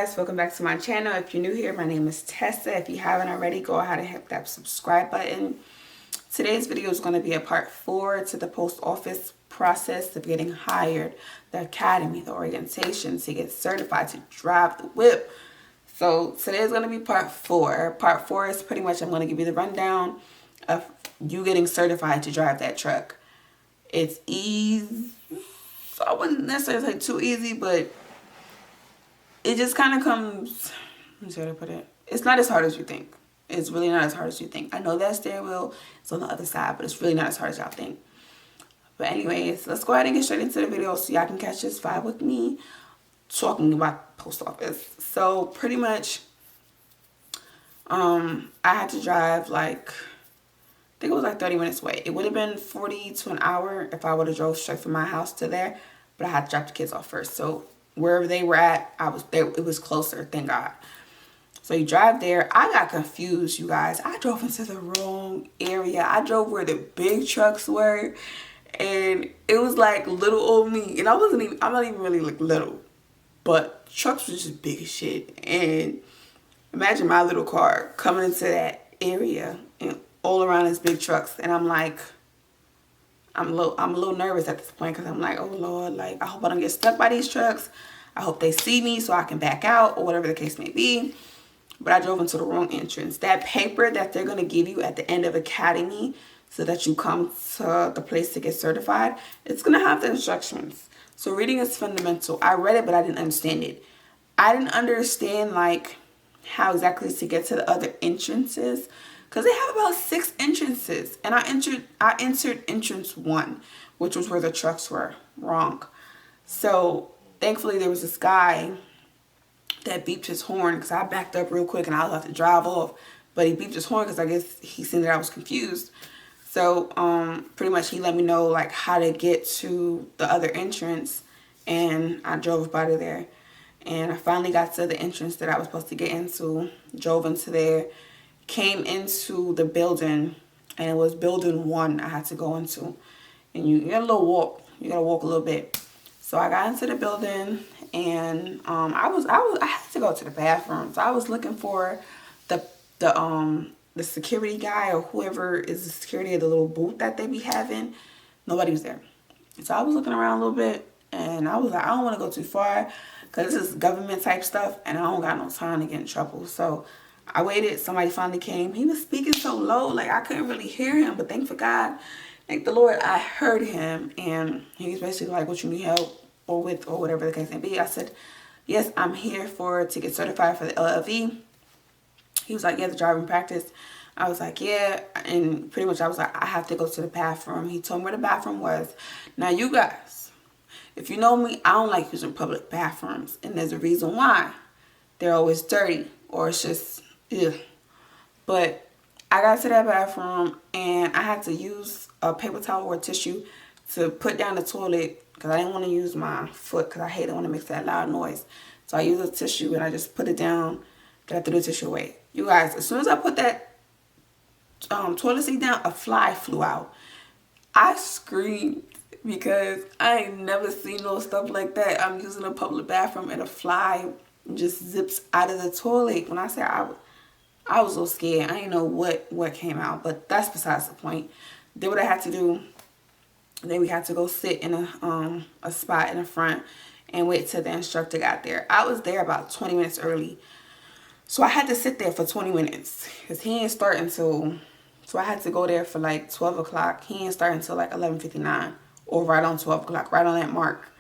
guys, welcome back to my channel. If you're new here, my name is Tessa. If you haven't already, go ahead and hit that subscribe button. Today's video is going to be a part 4 to the post office process of getting hired, the academy, the orientation to get certified to drive the whip. So today is going to be part 4. Part 4 is pretty much I'm going to give you the rundown of you getting certified to drive that truck. It's easy. I wouldn't necessarily say too easy, but it just kind of comes, let me see how to put it. It's not as hard as you think. It's really not as hard as you think. I know that steering wheel is on the other side, but it's really not as hard as y'all think. But anyways, let's go ahead and get straight into the video so y'all can catch this vibe with me talking about post office. So pretty much, I had to drive like, I think it was like 30 minutes away. It would have been 40 to an hour if I would have drove straight from my house to there, but I had to drop the kids off first. So wherever they were at, I was there. It was closer, thank God. So you drive there. I got confused, you guys. I drove into the wrong area. I drove where the big trucks were, and it was like little old me. And I'm not even really like little, but trucks were just big as shit. And imagine my little car coming into that area and all around these big trucks, and I'm like, I'm a little nervous at this point because I'm like, oh Lord, like I hope I don't get stuck by these trucks. I hope they see me so I can back out or whatever the case may be. But I drove into the wrong entrance. That paper that they're going to give you at the end of academy so that you come to the place to get certified, it's going to have the instructions. So reading is fundamental. I read it, but I didn't understand it. I didn't understand like how exactly to get to the other entrances, because they have about 6 entrances, and I entered entrance 1, which was where the trucks were. Wrong. So thankfully there was this guy that beeped his horn, because I backed up real quick and I was about to drive off, but he beeped his horn because I guess he seen that I was confused. So pretty much he let me know like how to get to the other entrance, and I drove up out of there, and I finally got to the entrance that I was supposed to get into. Drove into there, came into the building, and it was building 1 I had to go into. And you got a little walk. You gotta walk a little bit. So I got into the building, and I had to go to the bathroom. So I was looking for the security guy or whoever is the security of the little booth that they be having. Nobody was there. So I was looking around a little bit, and I was like, I don't want to go too far because this is government type stuff, and I don't got no time to get in trouble. So I waited. Somebody finally came. He was speaking so low, like I couldn't really hear him. But thank the Lord, I heard him, and he was basically like, "What you need help or with, or whatever the case may be." I said, "Yes, I'm here to get certified for the LLV." He was like, "Yeah, the driving practice." I was like, "Yeah," and pretty much I was like, "I have to go to the bathroom." He told me where the bathroom was. Now, you guys, if you know me, I don't like using public bathrooms, and there's a reason why. They're always dirty, or it's just, ugh. But I got to that bathroom, and I had to use a paper towel or tissue to put down the toilet because I didn't want to use my foot because I hate it when it makes that loud noise. So I used a tissue, and I just put it down, then I threw the tissue away. You guys, as soon as I put that toilet seat down, a fly flew out. I screamed because I ain't never seen no stuff like that. I'm using a public bathroom and a fly just zips out of the toilet. When I say I was so scared. I didn't know what came out, but that's besides the point. Did what I had to do. Then we had to go sit in a spot in the front and wait till the instructor got there. I was there about 20 minutes early. So I had to sit there for 20 minutes because he ain't start until, so I had to go there for like 12 o'clock. He ain't start until like 11:59 or right on 12 o'clock, right on that mark.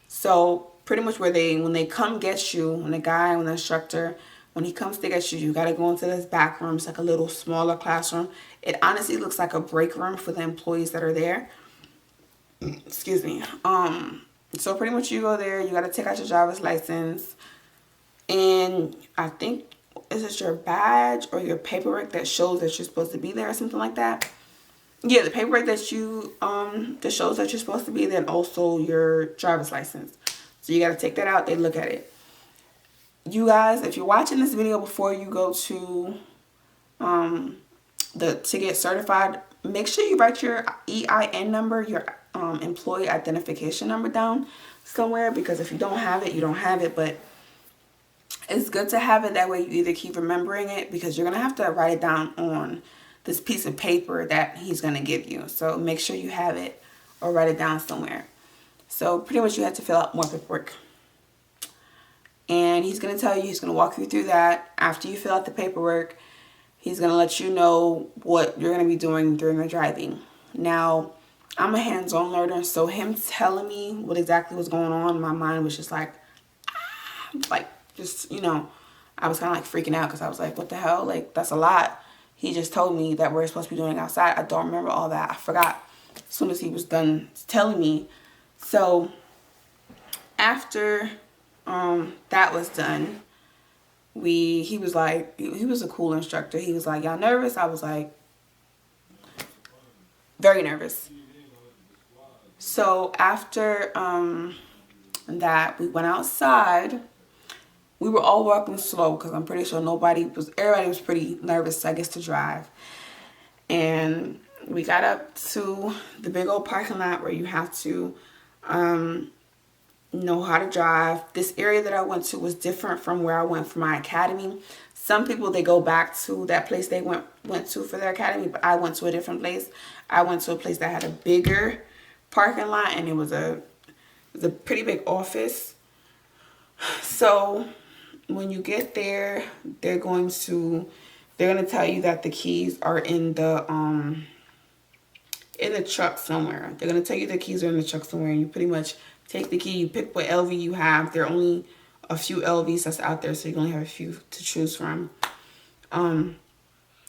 So pretty much when they come get you, when the instructor, when he comes to get you, you got to go into this back room. It's like a little smaller classroom. It honestly looks like a break room for the employees that are there. Excuse me. So pretty much you go there, you got to take out your driver's license, and I think, is it your badge or your paperwork that shows that you're supposed to be there or something like that? Yeah, the paperwork that you that shows that you're supposed to be there, and also your driver's license. So you got to take that out. They look at it. You guys, if you're watching this video before you go to to get certified, make sure you write your EIN number, your employee identification number down somewhere, because if you don't have it, you don't have it. But It's good to have it that way. You either keep remembering it, because you're going to have to write it down on this piece of paper that he's going to give you. So make sure you have it or write it down somewhere. So pretty much you have to fill out more paperwork. And he's going to tell you, he's going to walk you through that. After you fill out the paperwork, he's going to let you know what you're going to be doing during the driving. Now, I'm a hands-on learner, so him telling me what exactly was going on, my mind was just like, just, I was kind of like freaking out, because I was like, what the hell? Like, that's a lot. He just told me that we're supposed to be doing outside. I don't remember all that. I forgot as soon as he was done telling me. So after that was done, he was like, he was a cool instructor. He was like, y'all nervous? I was like, very nervous. So after that, we went outside. We were all walking slow, because I'm pretty sure everybody was pretty nervous, I guess, to drive. And we got up to the big old parking lot where you have to know how to drive. This area that I went to was different from where I went for my academy. Some people, they go back to that place they went to for their academy, but I went to a different place. I went to a place that had a bigger parking lot, and it was a pretty big office. So when you get there, they're going to tell you that the keys are in the truck somewhere. They're going to tell you the keys are in the truck somewhere, and you pretty much take the key. You pick what LV you have. There are only a few LVs that's out there, so you only have a few to choose from.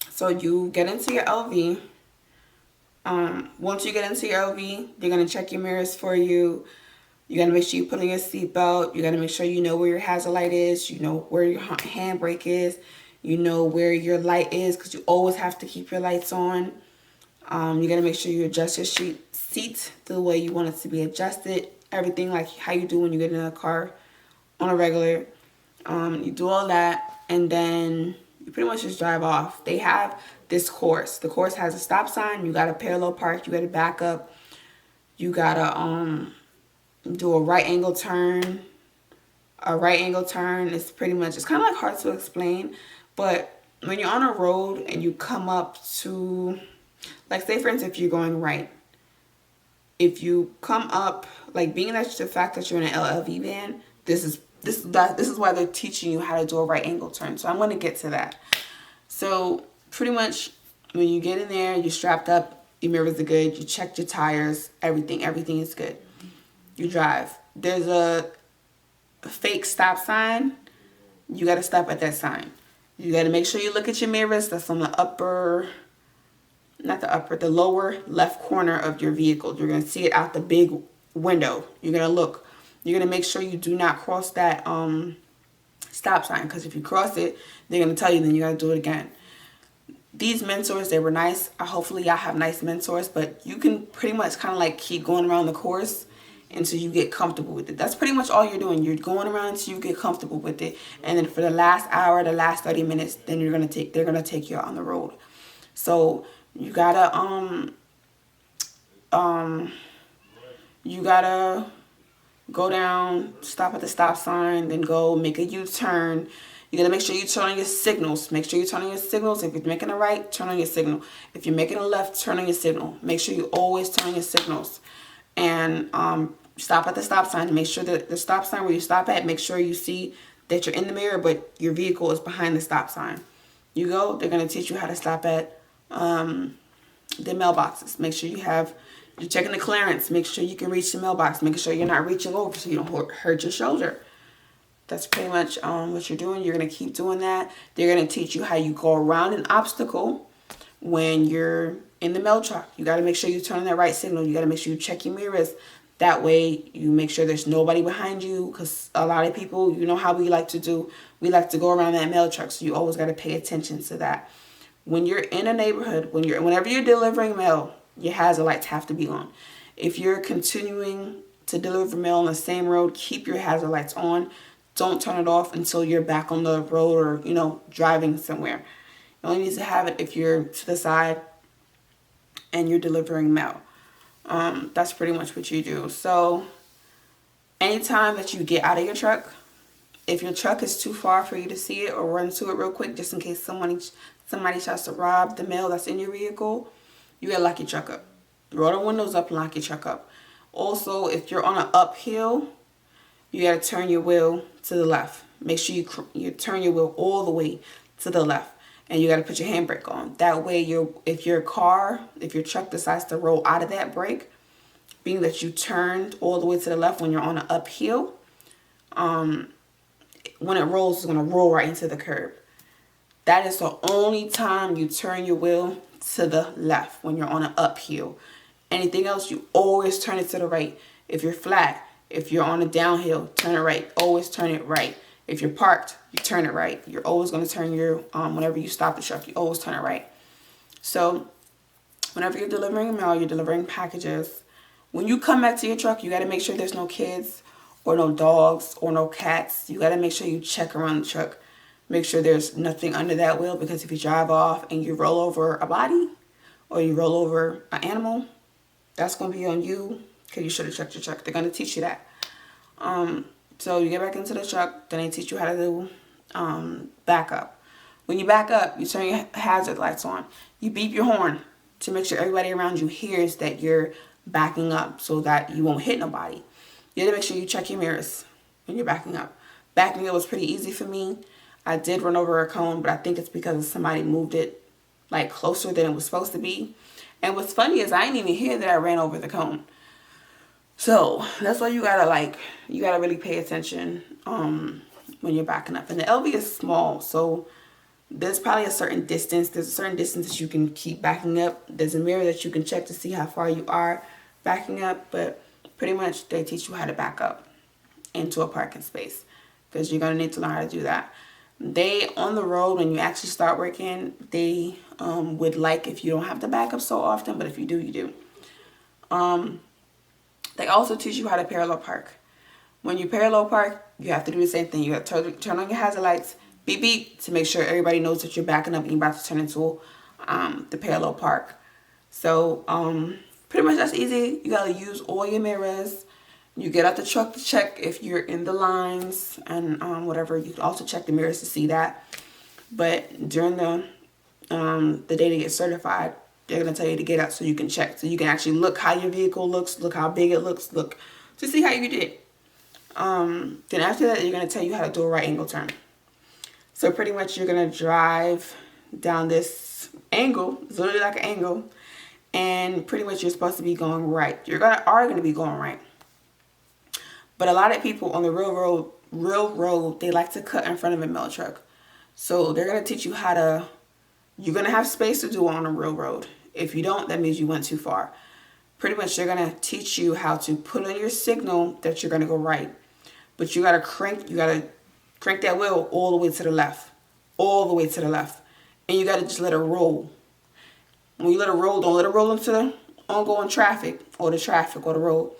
So you get into your LV. Once you get into your LV, they're going to check your mirrors for you. You got to make sure you put on your seatbelt. You got to make sure you know where your hazard light is. You know where your handbrake is. You know where your light is, because you always have to keep your lights on. You got to make sure you adjust your seat the way you want it to be adjusted. Everything like how you do when you get in a car on a regular. You do all that, and then you pretty much just drive off. They have this course. The course has a stop sign. You got to parallel park. You got to back up. You got to do a right angle turn. A right angle turn is pretty much, it's kind of like hard to explain, but when you're on a road and you come up to, like, say for instance, if you're going right, if you come up, like, being that the fact that you're in an LLV van, this is why they're teaching you how to do a right angle turn. So I'm going to get to that. So pretty much when you get in there, you're strapped up, your mirrors are good, you checked your tires, everything is good. You drive. There's a fake stop sign. You got to stop at that sign. You got to make sure you look at your mirrors. That's on the the lower left corner of your vehicle. You're going to see it out the big window. You're going to look. You're going to make sure you do not cross that stop sign, because if you cross it, they're going to tell you, then you got to do it again. These mentors, they were nice. Hopefully y'all have nice mentors, but you can pretty much kind of like keep going around the course until you get comfortable with it. That's pretty much all you're doing. You're going around until you get comfortable with it. And then for the last hour, the last 30 minutes, then they're gonna take you out on the road. So you gotta go down, stop at the stop sign, then go make a U-turn. You gotta make sure you turn on your signals. Make sure you turn on your signals. If you're making a right, turn on your signal. If you're making a left, turn on your signal. Make sure you always turn on your signals. And stop at the stop sign. Make sure that the stop sign where you stop at, make sure you see that you're in the mirror, but your vehicle is behind the stop sign. You go, they're going to teach you how to stop at the mailboxes. Make sure you're checking the clearance. Make sure you can reach the mailbox. Make sure you're not reaching over so you don't hurt your shoulder. That's pretty much what you're doing. You're going to keep doing that. They're going to teach you how you go around an obstacle when you're in the mail truck. You got to make sure you turn on that right signal. You got to make sure you check your mirrors. That way you make sure there's nobody behind you, because a lot of people, you know how we like to do. We like to go around that mail truck, so you always got to pay attention to that. When you're in a neighborhood, whenever you're delivering mail, your hazard lights have to be on. If you're continuing to deliver mail on the same road, keep your hazard lights on. Don't turn it off until you're back on the road or, driving somewhere. You only need to have it if you're to the side and you're delivering mail. That's pretty much what you do. So anytime that you get out of your truck, if your truck is too far for you to see it or run to it real quick, just in case somebody tries to rob the mail that's in your vehicle, you gotta lock your truck up. Roll the windows up and lock your truck up. Also, if you're on an uphill, you gotta turn your wheel to the left. Make sure you turn your wheel all the way to the left, and you gotta put your handbrake on. That way, if your truck decides to roll out of that brake, being that you turned all the way to the left when you're on an uphill, when it rolls, it's gonna roll right into the curb. That is the only time you turn your wheel to the left, when you're on an uphill. Anything else, you always turn it to the right. If you're flat, if you're on a downhill, turn it right. Always turn it right. If you're parked, you turn it right. You're always going to turn your, whenever you stop the truck, you always turn it right. So whenever you're delivering mail, you're delivering packages, when you come back to your truck, you got to make sure there's no kids or no dogs or no cats. You got to make sure you check around the truck. Make sure there's nothing under that wheel, because if you drive off and you roll over a body or you roll over an animal, that's going to be on you, because you should have checked your truck. They're going to teach you that. So you get back into the truck, then they teach you how to do back up. When you back up, you turn your hazard lights on. You beep your horn to make sure everybody around you hears that you're backing up, so that you won't hit nobody. You have to make sure you check your mirrors when you're backing up. Backing up was pretty easy for me. I did run over a cone, but I think it's because somebody moved it like closer than it was supposed to be. And what's funny is I didn't even hear that I ran over the cone. So that's why you gotta really pay attention when you're backing up. And the LV is small, so there's probably a certain distance. There's a certain distance that you can keep backing up. There's a mirror that you can check to see how far you are backing up. But pretty much they teach you how to back up into a parking space, because you're gonna need to learn how to do that. They, on the road, when you actually start working, they would like if you don't have to back up so often, but if you do, you do. They also teach you how to parallel park. When you parallel park, you have to do the same thing. You have to turn on your hazard lights, beep beep, to make sure everybody knows that you're backing up and you're about to turn into the parallel park. So pretty much that's easy. You gotta use all your mirrors. You get out the truck to check if you're in the lines and whatever. You can also check the mirrors to see that. But during the day to get certified, they're going to tell you to get out so you can check. So you can actually look how your vehicle looks, look how big it looks, look to see how you did. Then after that, they're going to tell you how to do a right angle turn. So pretty much you're going to drive down this angle. It's literally like an angle. And pretty much you're supposed to be going right. You're going to be going right. But a lot of people on the real road, they like to cut in front of a mail truck. So they're going to teach you how to, you're going to have space to do it on a real road. If you don't, that means you went too far. Pretty much they're going to teach you how to put on your signal that you're going to go right. But you got to crank that wheel all the way to the left. All the way to the left. And you got to just let it roll. When you let it roll, don't let it roll into the ongoing traffic or the road.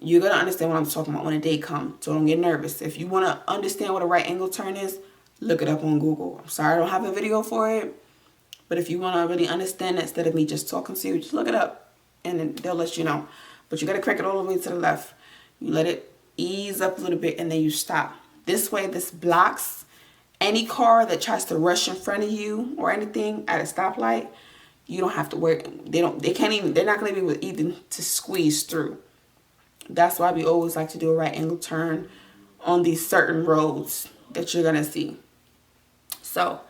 You're going to understand what I'm talking about when the day comes. So don't get nervous. If you want to understand what a right angle turn is, look it up on Google. I'm sorry I don't have a video for it. But if you want to really understand it, instead of me just talking to you, just look it up. And then they'll let you know. But you got to crank it all the way to the left. You let it ease up a little bit and then you stop. This way, this blocks any car that tries to rush in front of you or anything at a stoplight. You don't have to worry. They're not going to be able even to squeeze through. That's why we always like to do a right angle turn on these certain roads that you're going to see. So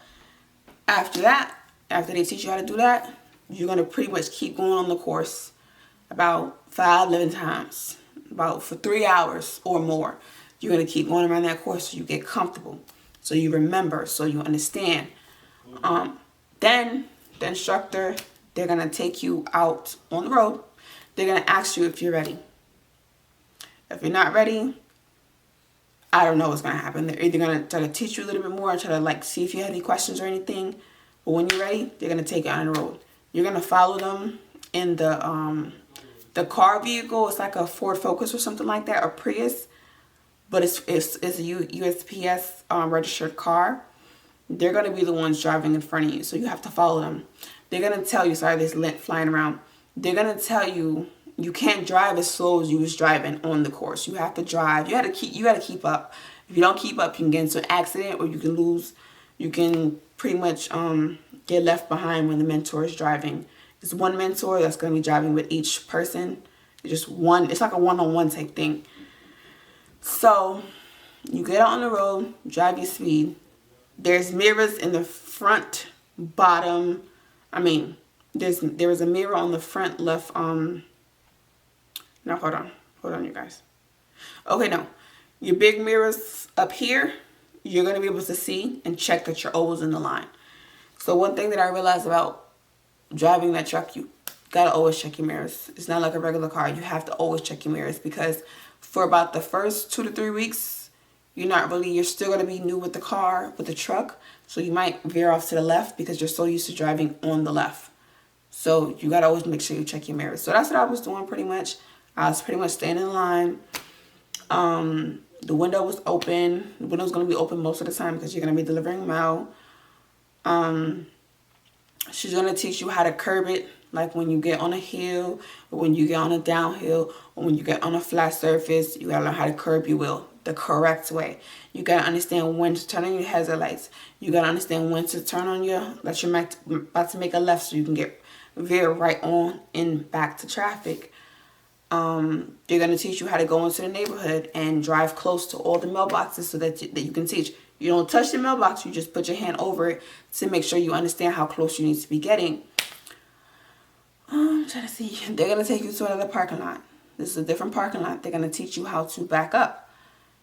after they teach you how to do that, you're going to pretty much keep going on the course about 5-11 times, about for 3 hours or more. You're going to keep going around that course so you get comfortable, so you remember, so you understand. Then the instructor, they're going to take you out on the road. They're going to ask you if you're ready. If you're not ready, I don't know what's going to happen. They're either going to try to teach you a little bit more and try to see if you have any questions or anything. But when you're ready, they're going to take you on the road. You're going to follow them in the car vehicle. It's like a Ford Focus or something like that, or Prius. But it's a USPS registered car. They're going to be the ones driving in front of you. So you have to follow them. They're going to tell you, sorry, this lint flying around. They're going to tell you, you can't drive as slow as you was driving on the course. You have to drive. You got to keep up. If you don't keep up, you can get into an accident, or you can lose. You can pretty much get left behind when the mentor is driving. It's one mentor that's going to be driving with each person. It's just one. It's like a one-on-one type thing. So you get out on the road, drive your speed. There's mirrors in the front, bottom. I mean, there is a mirror on the front left. No, hold on, you guys. Okay, no, your big mirrors up here, you're gonna be able to see and check that you're always in the line. So one thing that I realized about driving that truck, you gotta always check your mirrors. It's not like a regular car. You have to always check your mirrors, because for about the first 2 to 3 weeks, you're still gonna be new with the car, with the truck. So you might veer off to the left because you're so used to driving on the left. So you gotta always make sure you check your mirrors. So that's what I was doing pretty much. I was pretty much staying in line. The window was open. The window's gonna be open most of the time because you're gonna be delivering mail. She's gonna teach you how to curb it, like when you get on a hill, or when you get on a downhill, or when you get on a flat surface. You gotta learn how to curb your wheel the correct way. You gotta understand when to turn on your hazard lights. You gotta understand when to turn on that you're about to make a left, so you can veer right on and back to traffic. They're going to teach you how to go into the neighborhood and drive close to all the mailboxes so that you can teach. You don't touch the mailbox, you just put your hand over it to make sure you understand how close you need to be getting. I'm trying to see. They're going to take you to another parking lot. This is a different parking lot. They're going to teach you how to back up.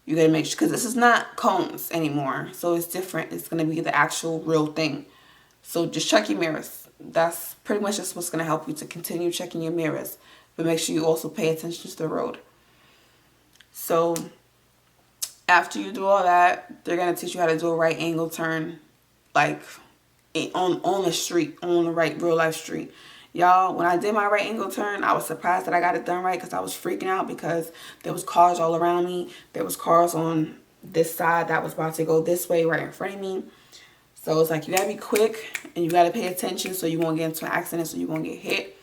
You got to make sure, because this is not cones anymore. So it's different. It's going to be the actual real thing. So just check your mirrors. That's pretty much just what's going to help you to continue checking your mirrors. But make sure you also pay attention to the road. So after you do all that, they're going to teach you how to do a right angle turn, like on the street, on the right real life street. Y'all, when I did my right angle turn, I was surprised that I got it done right, because I was freaking out because there was cars all around me. There was cars on this side that was about to go this way right in front of me. So it's like you got to be quick and you got to pay attention so you won't get into an accident, so you won't get hit.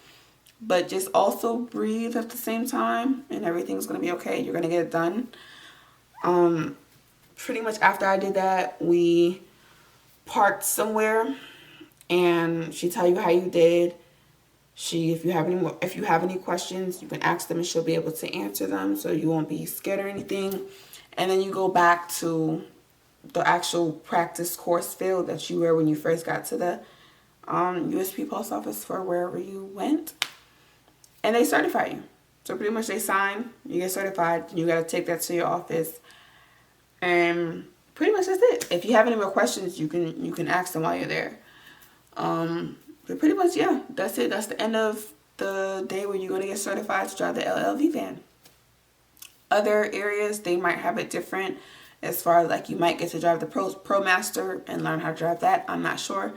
But just also breathe at the same time, and everything's going to be okay. You're going to get it done. Pretty much after I did that, we parked somewhere, and she tell you how you did. If you have any questions, you can ask them and she'll be able to answer them, so you won't be scared or anything. And then you go back to the actual practice course field that you were when you first got to the USP post office for wherever you went. And they certify you. So pretty much they sign, you get certified, and you got to take that to your office. And pretty much that's it. If you have any more questions, you can ask them while you're there. But pretty much, yeah, that's it. That's the end of the day where you're going to get certified to drive the LLV van. Other areas, they might have it different, as far as like you might get to drive the ProMaster and learn how to drive that. I'm not sure.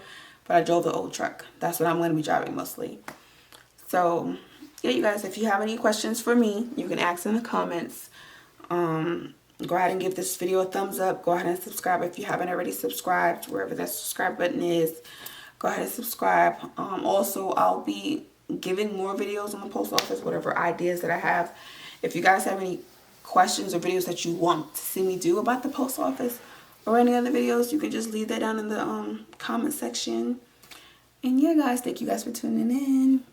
But I drove the old truck. That's what I'm going to be driving mostly. So yeah, you guys, if you have any questions for me, you can ask in the comments. Go ahead and give this video a thumbs up. Go ahead and subscribe if you haven't already subscribed. Wherever that subscribe button is, go ahead and subscribe. Also, I'll be giving more videos on the post office, whatever ideas that I have. If you guys have any questions or videos that you want to see me do about the post office or any other videos, you can just leave that down in the comment section. And yeah, guys, thank you guys for tuning in.